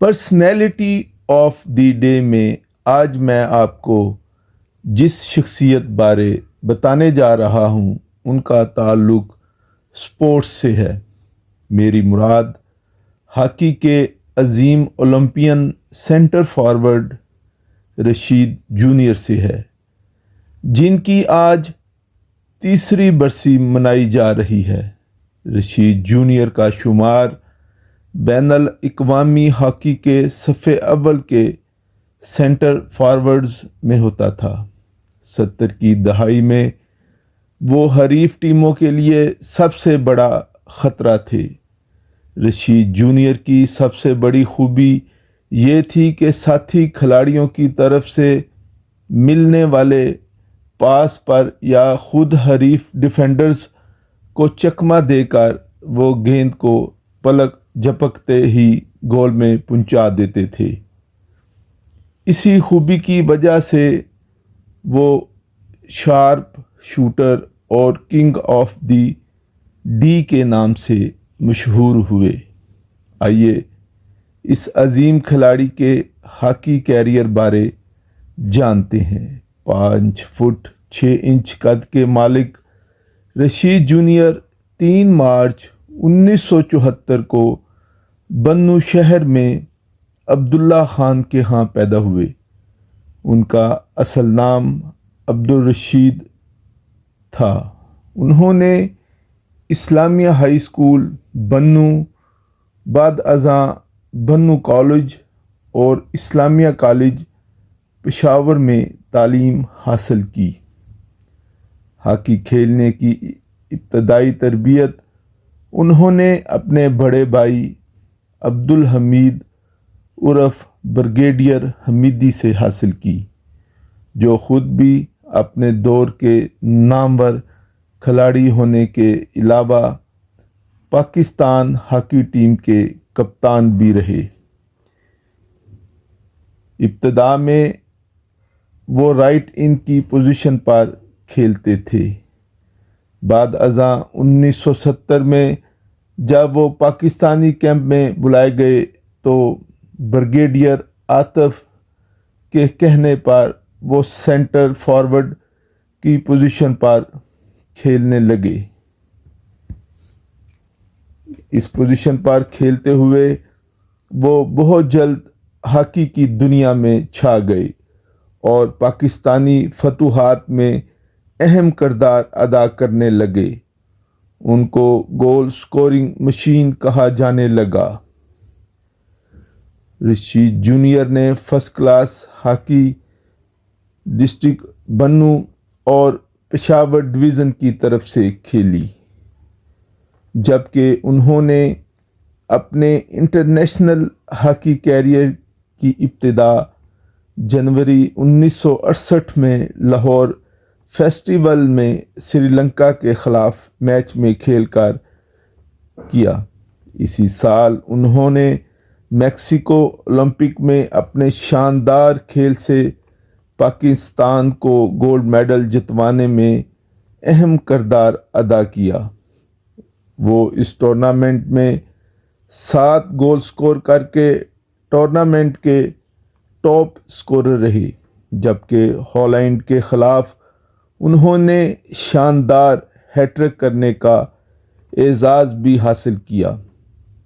Personality of the day میں آج میں آپ کو جس شخصیت بارے بتانے جا رہا ہوں ان کا تعلق سپورٹس سے ہے۔ میری مراد ہاکی کے عظیم Olympian centre forward Rashid junior سے ہے، جن کی آج تیسری برسی منائی جا رہی ہے۔ رشید جونیئر کا شمار بین الاقوامی ہاکی کے صف اول کے سینٹر فارورڈز میں ہوتا تھا۔ 70 کی دہائی میں وہ حریف ٹیموں کے لیے سب سے بڑا خطرہ تھے۔ رشید جونیئر کی سب سے بڑی خوبی یہ تھی کہ ساتھی کھلاڑیوں کی طرف سے ملنے والے پاس پر یا خود حریف ڈیفینڈرز کو چکمہ دے کر وہ گیند کو پلک جھپکتے ہی گول میں پہنچا دیتے تھے۔ اسی خوبی کی وجہ سے وہ شارپ شوٹر اور کنگ آف دی ڈی کے نام سے مشہور ہوئے۔ آئیے اس عظیم کھلاڑی کے ہاکی کیریئر بارے جانتے ہیں۔ 5 فٹ 6 انچ قد کے مالک رشید جونیئر 3 مارچ 1974 کو بنوں شہر میں عبداللہ خان کے ہاں پیدا ہوئے۔ ان کا اصل نام عبدالرشید تھا۔ انہوں نے اسلامیہ ہائی اسکول بنوں، بعد ازاں بنوں کالج اور اسلامیہ کالج پشاور میں تعلیم حاصل کی۔ ہاکی کھیلنے کی ابتدائی تربیت انہوں نے اپنے بڑے بھائی عبدالحمید عرف بریگیڈیئر حمیدی سے حاصل کی، جو خود بھی اپنے دور کے نامور کھلاڑی ہونے کے علاوہ پاکستان ہاکی ٹیم کے کپتان بھی رہے۔ ابتدا میں وہ رائٹ ان کی پوزیشن پر کھیلتے تھے۔ بعد ازاں 1970 میں جب وہ پاکستانی کیمپ میں بلائے گئے تو بریگیڈیئر عاطف کے کہنے پر وہ سینٹر فارورڈ کی پوزیشن پر کھیلنے لگے۔ اس پوزیشن پر کھیلتے ہوئے وہ بہت جلد ہاکی کی دنیا میں چھا گئے اور پاکستانی فتوحات میں اہم کردار ادا کرنے لگے۔ ان کو گول سکورنگ مشین کہا جانے لگا۔ رشید جونیئر نے فرسٹ کلاس ہاکی ڈسٹرکٹ بنوں اور پشاور ڈویژن کی طرف سے کھیلی، جبکہ انہوں نے اپنے انٹرنیشنل ہاکی کیریئر کی ابتدا جنوری 1968 میں لاہور فیسٹیول میں سری لنکا کے خلاف میچ میں کھیل کر کیا۔ اسی سال انہوں نے میکسیکو اولمپک میں اپنے شاندار کھیل سے پاکستان کو گولڈ میڈل جتوانے میں اہم کردار ادا کیا۔ وہ اس ٹورنامنٹ میں 7 گول سکور کر کے ٹورنامنٹ کے ٹاپ سکورر رہے، جبکہ ہالینڈ کے خلاف انہوں نے شاندار ہیٹ-ٹرک کرنے کا اعزاز بھی حاصل کیا۔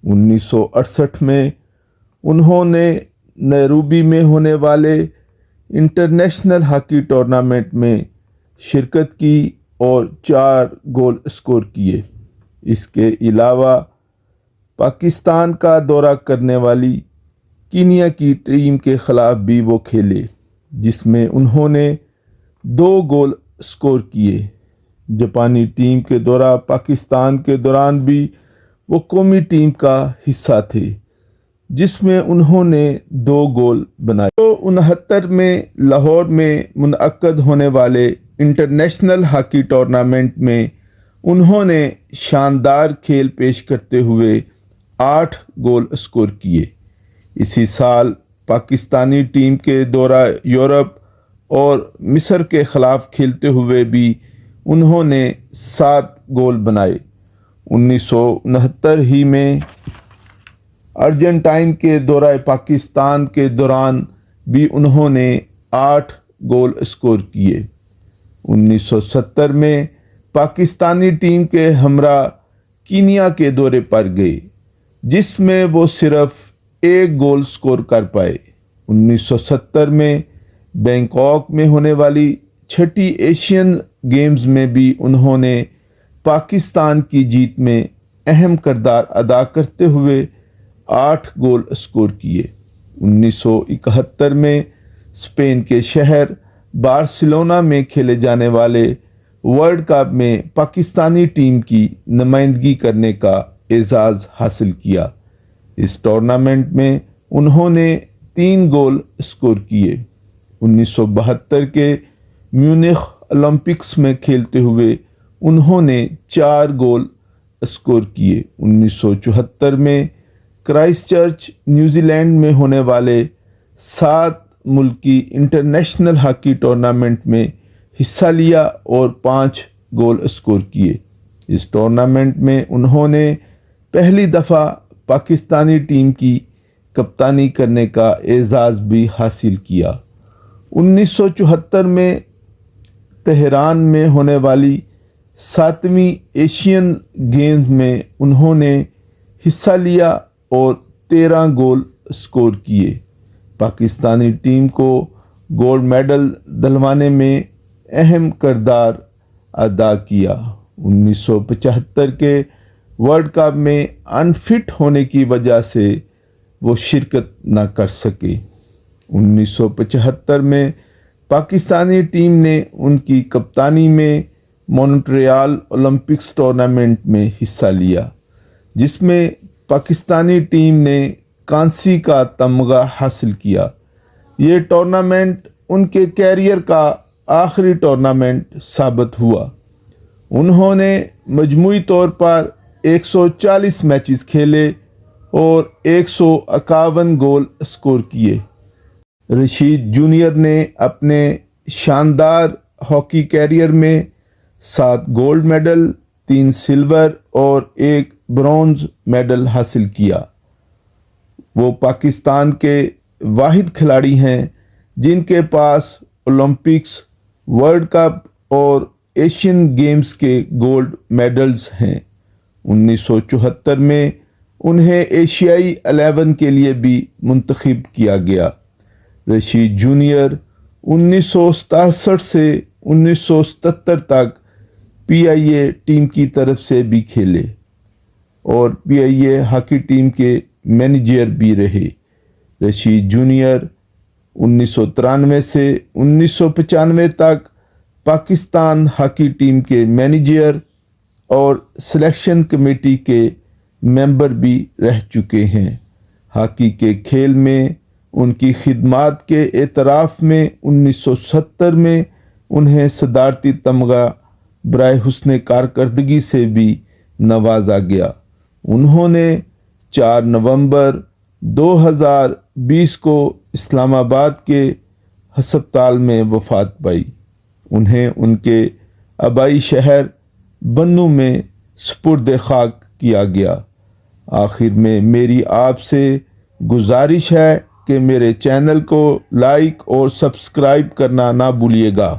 1968 میں انہوں نے نیروبی میں ہونے والے انٹرنیشنل ہاکی ٹورنامنٹ میں شرکت کی اور 4 گول سکور کیے۔ اس کے علاوہ پاکستان کا دورہ کرنے والی کینیا کی ٹیم کے خلاف بھی وہ کھیلے، جس میں انہوں نے 2 گول سکور کیے۔ جاپانی ٹیم کے دورہ پاکستان کے دوران بھی وہ قومی ٹیم کا حصہ تھے، جس میں انہوں نے 2 گول بنائے۔ 1969 میں لاہور میں منعقد ہونے والے انٹرنیشنل ہاکی ٹورنامنٹ میں انہوں نے شاندار کھیل پیش کرتے ہوئے 8 گول سکور کیے۔ اسی سال پاکستانی ٹیم کے دورہ یورپ اور مصر کے خلاف کھیلتے ہوئے بھی انہوں نے 7 گول بنائے۔ 1969 ہی میں ارجنٹائن کے دورہ پاکستان کے دوران بھی انہوں نے 8 گول اسکور کیے۔ 1970 میں پاکستانی ٹیم کے ہمراہ کینیا کے دورے پر گئے، جس میں وہ صرف 1 گول اسکور کر پائے۔ 1970 میں بینکاک میں ہونے والی 6ٹھی ایشین گیمز میں بھی انہوں نے پاکستان کی جیت میں اہم کردار ادا کرتے ہوئے 8 گول اسکور کیے۔ 1971 میں اسپین کے شہر بارسلونا میں کھیلے جانے والے ورلڈ کپ میں پاکستانی ٹیم کی نمائندگی کرنے کا اعزاز حاصل کیا۔ اس ٹورنامنٹ میں انہوں نے 3 گول اسکور کیے۔ 1972 کے میونخ اولمپکس میں کھیلتے ہوئے انہوں نے 4 گول اسکور کیے۔ 1974 میں کرائسٹ چرچ نیوزی لینڈ میں ہونے والے 7 ملکی انٹرنیشنل ہاکی ٹورنامنٹ میں حصہ لیا اور 5 گول اسکور کیے۔ اس ٹورنامنٹ میں انہوں نے پہلی دفعہ پاکستانی ٹیم کی کپتانی کرنے کا اعزاز بھی حاصل کیا۔ 1974 میں تہران میں ہونے والی 7ویں ایشین گیمز میں انہوں نے حصہ لیا اور 13 گول اسکور کیے۔ پاکستانی ٹیم کو گولڈ میڈل دلوانے میں اہم کردار ادا کیا۔ 1975 کے ورلڈ کپ میں انفٹ ہونے کی وجہ سے وہ شرکت نہ کر سکے۔ 1975 میں پاکستانی ٹیم نے ان کی کپتانی میں مونٹریال اولمپکس ٹورنامنٹ میں حصہ لیا، جس میں پاکستانی ٹیم نے کانسی کا تمغہ حاصل کیا۔ یہ ٹورنامنٹ ان کے کیریئر کا آخری ٹورنامنٹ ثابت ہوا۔ انہوں نے مجموعی طور پر 140 میچز کھیلے اور 151 گول اسکور کیے۔ رشید جونیئر نے اپنے شاندار ہاکی کیریئر میں 7 گولڈ میڈل، 3 سلور اور 1 برونز میڈل حاصل کیا۔ وہ پاکستان کے واحد کھلاڑی ہیں جن کے پاس اولمپکس، ورلڈ کپ اور ایشین گیمز کے گولڈ میڈلز ہیں۔ 1974 میں انہیں ایشیائی 11 کے لیے بھی منتخب کیا گیا۔ رشید جونیئر 1967 سے 1977 تک PIA ٹیم کی طرف سے بھی کھیلے اور PIA ہاکی ٹیم کے مینیجر بھی رہے۔ رشید جونیئر 1993 سے 1995 تک پاکستان ہاکی ٹیم کے مینیجر اور سلیکشن کمیٹی کے ممبر بھی رہ چکے ہیں۔ ہاکی کے کھیل میں ان کی خدمات کے اعتراف میں 1970 میں انہیں صدارتی تمغہ برائے حسن کارکردگی سے بھی نوازا گیا۔ انہوں نے 4 نومبر 2020 کو اسلام آباد کے ہسپتال میں وفات پائی۔ انہیں ان کے آبائی شہر بنوں میں سپرد خاک کیا گیا۔ آخر میں میری آپ سے گزارش ہے کہ میرے چینل کو لائک اور سبسکرائب کرنا نہ بھولیے گا۔